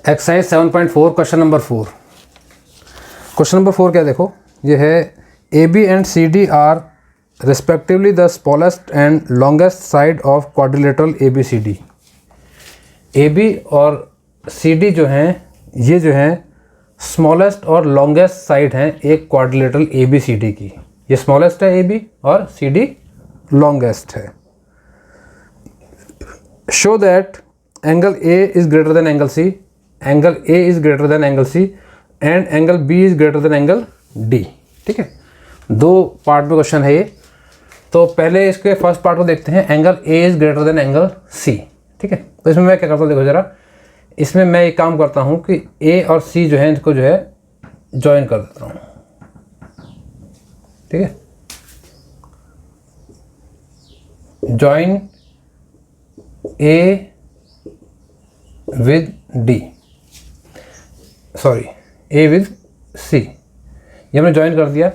Exercise 7.4 question number 4। Question number 4 क्या देखो, ये है A B and C D are respectively the smallest and longest side of quadrilateral A B C D. A B और C D जो हैं, ये जो हैं स्मॉलेस्ट और लॉन्गेस्ट साइड हैं एक quadrilateral A B C D की। ये स्मॉलेस्ट है ए बी और सी डी लॉन्गेस्ट है। Show that angle A is greater than angle C, angle A is greater than angle C and angle B is greater than angle D. ठीक है, दो part में question है ये। तो पहले इसके फर्स्ट पार्ट को देखते हैं, angle A is greater than angle C. ठीक है, तो इसमें मैं क्या करता हूँ देखो ज़रा, इसमें मैं एक काम करता हूँ कि ए और सी जो है इनको जो है ज्वाइन कर देता हूँ। ठीक है, join A with D, sorry A with C, ये हमने ज्वाइन कर दिया।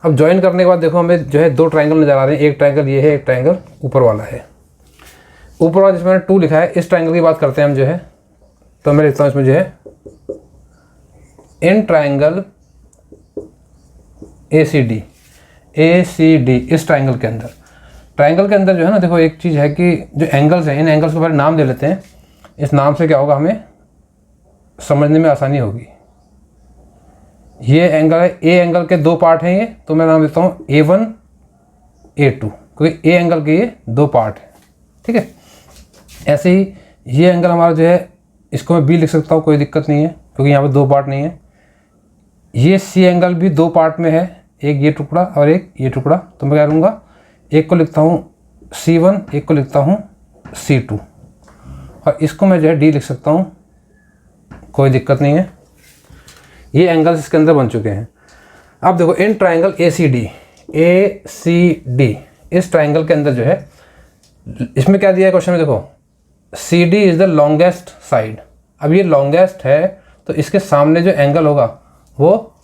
अब ज्वाइन करने के बाद देखो हमें जो है दो ट्रायंगल नज़र आ रहे हैं, एक ट्रायंगल ये है, एक ट्रायंगल ऊपर वाला है। ऊपर वाला जिसमें मैंने 2 लिखा है, इस ट्रायंगल की बात करते हैं हम जो है, तो मैं लिखता हूँ इसमें जो है in triangle A C D, इस ट्रायंगल के अंदर जो है ना, देखो एक चीज़ है कि जो एंगल्स हैं, इन एंगल्स के बारे में नाम दे लेते हैं। इस नाम से क्या होगा, हमें समझने में आसानी होगी। ये एंगल है, ए एंगल के 2 पार्ट हैं ये, तो मैं नाम देता हूँ A1 A2, क्योंकि ए एंगल के ये 2 पार्ट हैं। ठीक है, ऐसे ही ये एंगल हमारा जो है, इसको मैं B लिख सकता हूँ, कोई दिक्कत नहीं है, क्योंकि यहाँ पे 2 पार्ट नहीं है। ये सी एंगल भी 2 पार्ट में है, एक ये टुकड़ा और एक ये टुकड़ा। तो मैं क्या करूँगा, एक को लिखता हूँ C1, एक को लिखता हूँ C2, और इसको मैं जो है D लिख सकता हूँ, कोई दिक्कत नहीं है। ये एंगल्स इसके अंदर बन चुके हैं। अब देखो in triangle A C D, इस ट्रायंगल के अंदर जो है, इसमें क्या दिया है क्वेश्चन में, देखो C D is the longest side. अब ये लॉन्गेस्ट है, तो इसके सामने जो एंगल होगा वो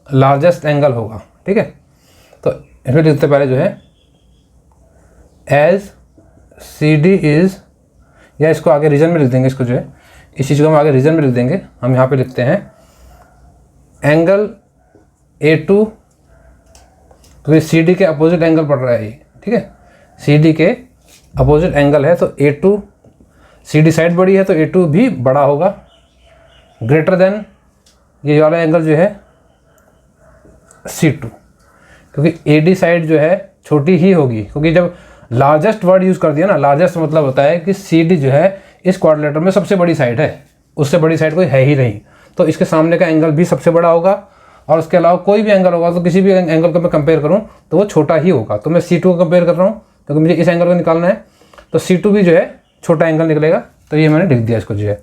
लार्जेस्ट एंगल होगा। ठीक है, तो इसमें लिखते पहले जो है एज सी डी इज़, या इसको आगे रीजन में लिख देंगे, इसको जो है इस चीज़ को हम आगे रीजन में लिख देंगे। हम यहाँ पे लिखते हैं एंगल A2, क्योंकि सी डी के अपोजिट एंगल पड़ रहा है ये। ठीक है, सी डी के अपोजिट एंगल है, तो A2, सी डी साइड बड़ी है तो A2 भी बड़ा होगा, ग्रेटर देन ये वाला एंगल जो है C2, क्योंकि AD साइड जो है छोटी ही होगी, क्योंकि जब लार्जेस्ट वर्ड यूज़ कर दिया ना, लार्जेस्ट मतलब होता है कि CD जो है इस क्वाड्रिलेटरल में सबसे बड़ी साइड है, उससे बड़ी साइड कोई है ही नहीं, तो इसके सामने का एंगल भी सबसे बड़ा होगा, और उसके अलावा कोई भी एंगल होगा तो किसी भी एंगल को मैं कंपेयर करूं तो वो छोटा ही होगा। तो मैं C2 को कंपेयर कर रहा हूं, क्योंकि मुझे इस एंगल को निकालना है, तो C2 भी जो है छोटा एंगल निकलेगा। तो ये मैंने लिख दिया इसको जो है।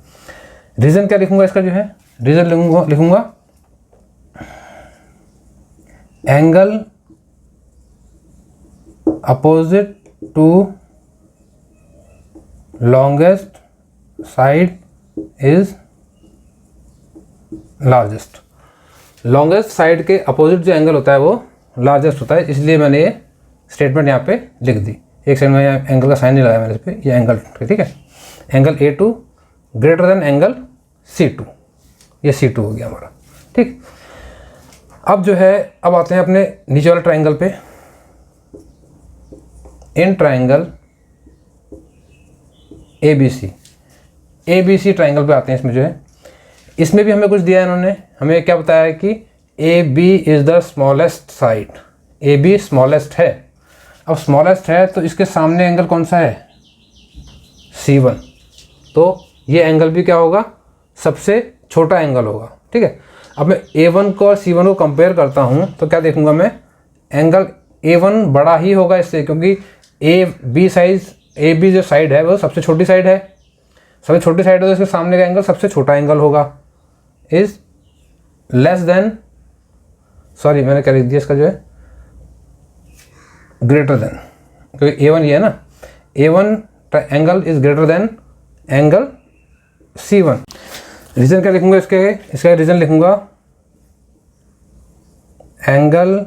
रीज़न क्या लिखूंगा इसका, जो है रीज़न लिखूंगा angle opposite to longest side is largest. Longest side के अपोजिट जो एंगल होता है वो लार्जेस्ट होता है, इसलिए मैंने ये स्टेटमेंट यहाँ पे लिख दी। एक सेकंड में एंगल का साइन नहीं लगाया मैंने इस पर, ये एंगल। ठीक है, angle A2 greater than angle C2, ये C2 हो गया हमारा। ठीक, अब जो है, अब आते हैं अपने नीचे वाले ट्राइंगल पे। इन ट्राइंगल ABC ट्राइंगल पे आते हैं। इसमें जो है, इसमें भी हमें कुछ दिया है इन्होंने, हमें क्या बताया है कि AB is the smallest side, AB smallest है। अब स्मॉलेस्ट है तो इसके सामने एंगल कौन सा है, C1, तो ये एंगल भी क्या होगा, सबसे छोटा एंगल होगा। ठीक है, अब मैं A1 को और C1 को कंपेयर करता हूँ तो क्या देखूंगा मैं, एंगल A1 बड़ा ही होगा इससे, क्योंकि AB जो साइड है वो सबसे छोटी साइड है, सबसे छोटी साइड है, तो इसके सामने का एंगल सबसे छोटा एंगल होगा, इज लेस देन, सॉरी मैंने क्या लिख दिया इसका जो है, ग्रेटर देन, क्योंकि A1 ये है ना, A1 angle is greater than angle C1। Reason क्या लिखूंगा इसका रीजन लिखूंगा angle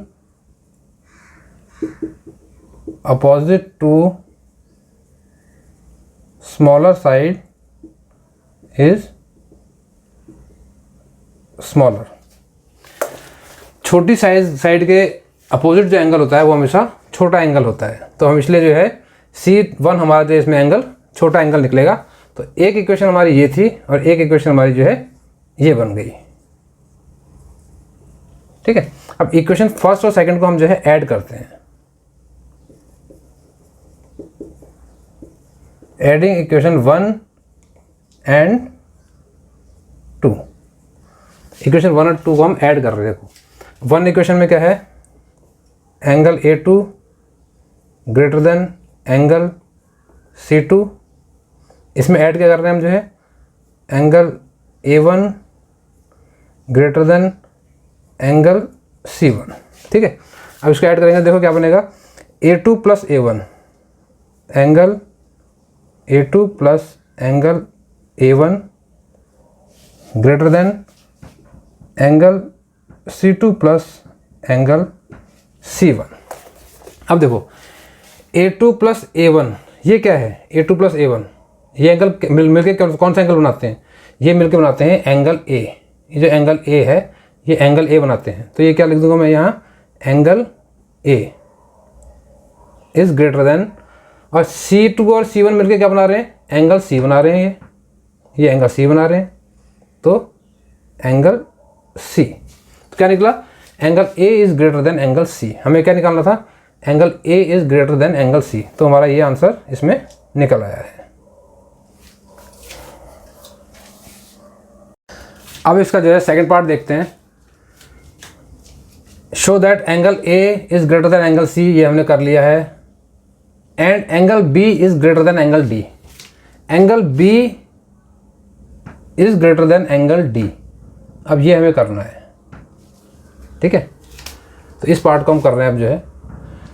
opposite to smaller side is smaller. छोटी साइड के अपोजिट जो एंगल होता है वो हमेशा छोटा एंगल होता है। तो हम इसलिए जो है C1 हमारा जो इसमें एंगल छोटा एंगल निकलेगा। तो एक इक्वेशन हमारी ये थी और एक इक्वेशन हमारी जो है ये बन गई। ठीक है, अब इक्वेशन फर्स्ट और सेकंड को हम जो है ऐड करते हैं। एडिंग इक्वेशन 1 एंड 2, इक्वेशन 1 और 2 को हम ऐड कर रहे हैं। देखो 1 इक्वेशन में क्या है, angle A2 greater than angle C2। इसमें ऐड क्या कर रहे हैं हम जो है, angle A1 greater than angle C1। ठीक है, अब इसको ऐड करेंगे, देखो क्या बनेगा, A2 plus A1 angle A2 plus angle A1 greater than angle C2 plus angle C1। अब देखो A2 प्लस A1 ये क्या है, A2 प्लस A1 ये एंगल मिलकर कौन सा एंगल बनाते हैं, ये मिलकर बनाते हैं एंगल A। ये जो एंगल A है ये एंगल A बनाते हैं। तो ये क्या लिख दूंगा मैं यहाँ, angle A is greater then, और C2 और C1 मिलकर क्या बना रहे हैं, एंगल C बना रहे हैं। ये एंगल C बना रहे हैं, तो एंगल C। तो क्या निकला, angle A is greater than angle C। हमें क्या निकालना था, angle A is greater than angle C। तो हमारा ये आंसर इसमें निकल आया है। अब इसका जो है सेकंड पार्ट देखते हैं। Show that angle A is greater than angle C, ये हमने कर लिया है। And angle B is greater than angle D, angle B is greater than angle D। अब ये हमें करना है। ठीक है, तो इस पार्ट को हम कर रहे हैं अब जो है।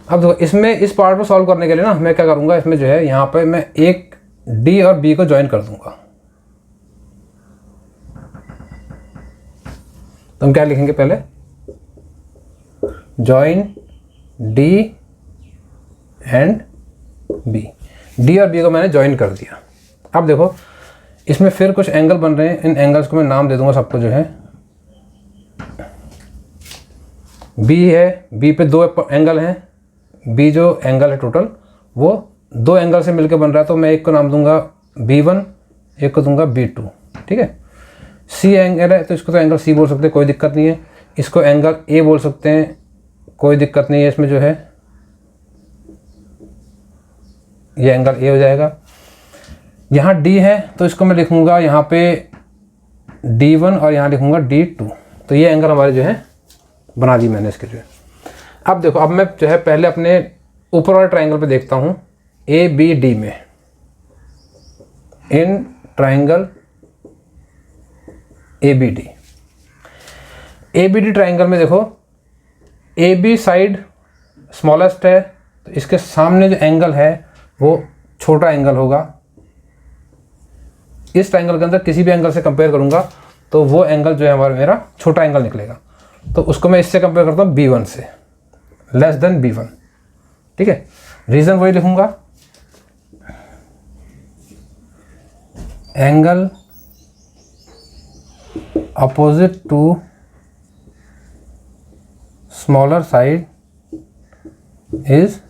अब देखो इसमें इस पार्ट को सॉल्व करने के लिए ना मैं क्या करूँगा, इसमें जो है यहाँ पे मैं एक D और B को ज्वाइन कर दूंगा। तो हम क्या लिखेंगे, पहले join D and B। D और B को मैंने ज्वाइन कर दिया। अब देखो इसमें फिर कुछ एंगल बन रहे हैं, इन एंगल्स को मैं नाम दे दूंगा सबको जो है। B है, B पे 2 एंगल हैं, B जो एंगल है टोटल वो 2 एंगल से मिलकर बन रहा है। तो मैं एक को नाम दूंगा B1, एक को दूंगा B2। ठीक है, C एंगल है तो इसको तो एंगल C बोल सकते हैं, कोई दिक्कत नहीं है। इसको एंगल A बोल सकते हैं, कोई दिक्कत नहीं है। इसमें जो है ये एंगल A हो जाएगा। यहाँ D है तो इसको मैं लिखूँगा यहाँ पे D1 और यहाँ लिखूँगा D2। तो ये एंगल हमारे जो है बना दी मैंने इसके जो है। अब देखो, अब मैं जो है पहले अपने ऊपर वाले ट्राइंगल पे देखता हूँ ABD में। इन ट्राइंगल ABD ट्राइंगल में देखो AB साइड स्मॉलेस्ट है, तो इसके सामने जो एंगल है वो छोटा एंगल होगा। इस ट्राइंगल के अंदर किसी भी एंगल से कंपेयर करूंगा तो वो एंगल जो है हमारा मेरा छोटा एंगल निकलेगा। तो उसको मैं इससे कंपेयर करता हूँ B1 से, लेस देन B1। ठीक है, रीज़न वही लिखूंगा, angle opposite to smaller side is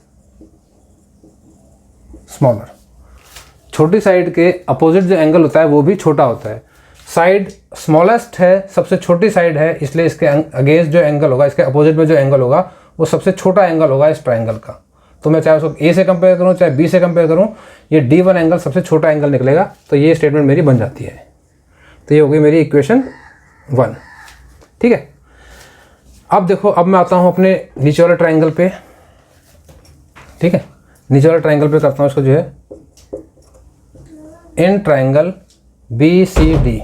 smaller. छोटी साइड के अपोजिट जो एंगल होता है वो भी छोटा होता है। साइड स्मॉलेस्ट है, सबसे छोटी साइड है, इसलिए इसके अगेंस्ट जो एंगल होगा, इसके अपोजिट में जो एंगल होगा वो सबसे छोटा एंगल होगा इस ट्राइंगल का। तो मैं चाहे उसको A से कंपेयर करूँ चाहे B से कंपेयर करूँ, ये D1 एंगल सबसे छोटा एंगल निकलेगा। तो ये स्टेटमेंट मेरी बन जाती है। तो ये हो गई मेरी इक्वेशन 1। ठीक है, अब देखो, अब मैं आता हूँ अपने नीचे वाले ट्राइंगल पे। ठीक है, नीचे वाले ट्राइंगल पे करता हूँ इसको जो है, in triangle BCD,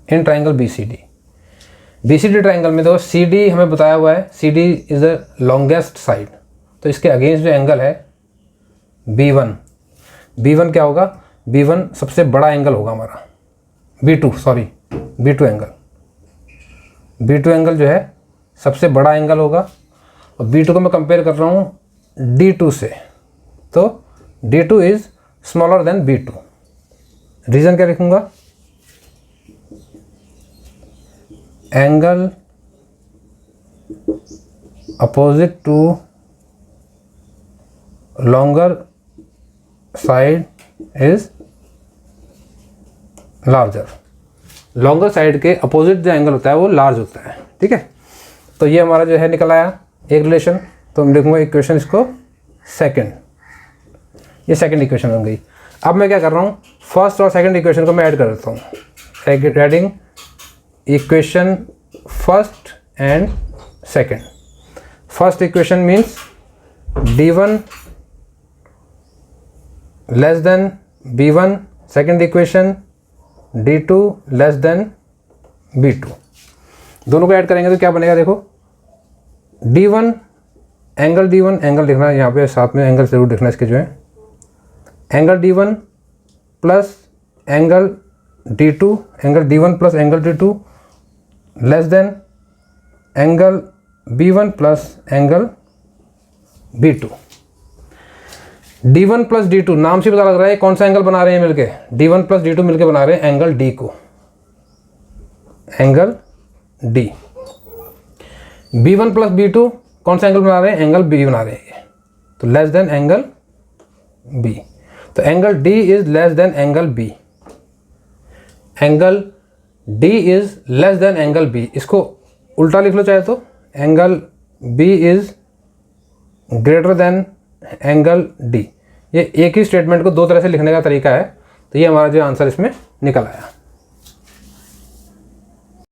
in triangle BCD triangle में देखो CD हमें बताया हुआ है, CD is the longest side. तो इसके अगेंस्ट जो एंगल है B1 क्या होगा, B1 सबसे बड़ा एंगल होगा हमारा। B2 एंगल जो है सबसे बड़ा एंगल होगा। और B2 को मैं कंपेयर कर रहा हूँ D2 से, तो D2 is smaller than B2। Reason क्या लिखूंगा, angle opposite to longer side is larger. Longer side के अपोजिट जो एंगल होता है वो लार्ज होता है, ठीक है। तो ये हमारा जो है निकल आया एक रिलेशन। तो हम लिखूंगा इक्वेशन इसको सेकंड, ये सेकंड इक्वेशन बन गई। अब मैं क्या कर रहा हूँ, फर्स्ट और सेकंड इक्वेशन को मैं ऐड कर देता हूँ। Adding equation first and second. First equation means D1 less than B1, second equation D2 less than B2। दोनों को ऐड करेंगे तो क्या बनेगा, देखो D1 एंगल D1 एंगल लिखना है यहाँ पे, साथ में एंगल जरूर लिखना इसके जो है, angle D1 plus angle D2, angle D1 plus angle D2 less than angle B1 plus angle B2। D1 plus D2 नाम से पता लग रहा है कौन सा एंगल बना रहे हैं मिलके, D1 प्लस D2 मिलके बना रहे हैं एंगल D को, angle D। B1 plus B2 कौन सा एंगल बना रहे हैं, एंगल B बना रहे हैं, तो लेस देन एंगल B। तो angle D is less than angle B, angle D is less than angle B। इसको उल्टा लिख लो चाहे तो, angle B is greater than angle D। ये एक ही स्टेटमेंट को दो तरह से लिखने का तरीका है। तो ये हमारा जो आंसर इसमें निकल आया।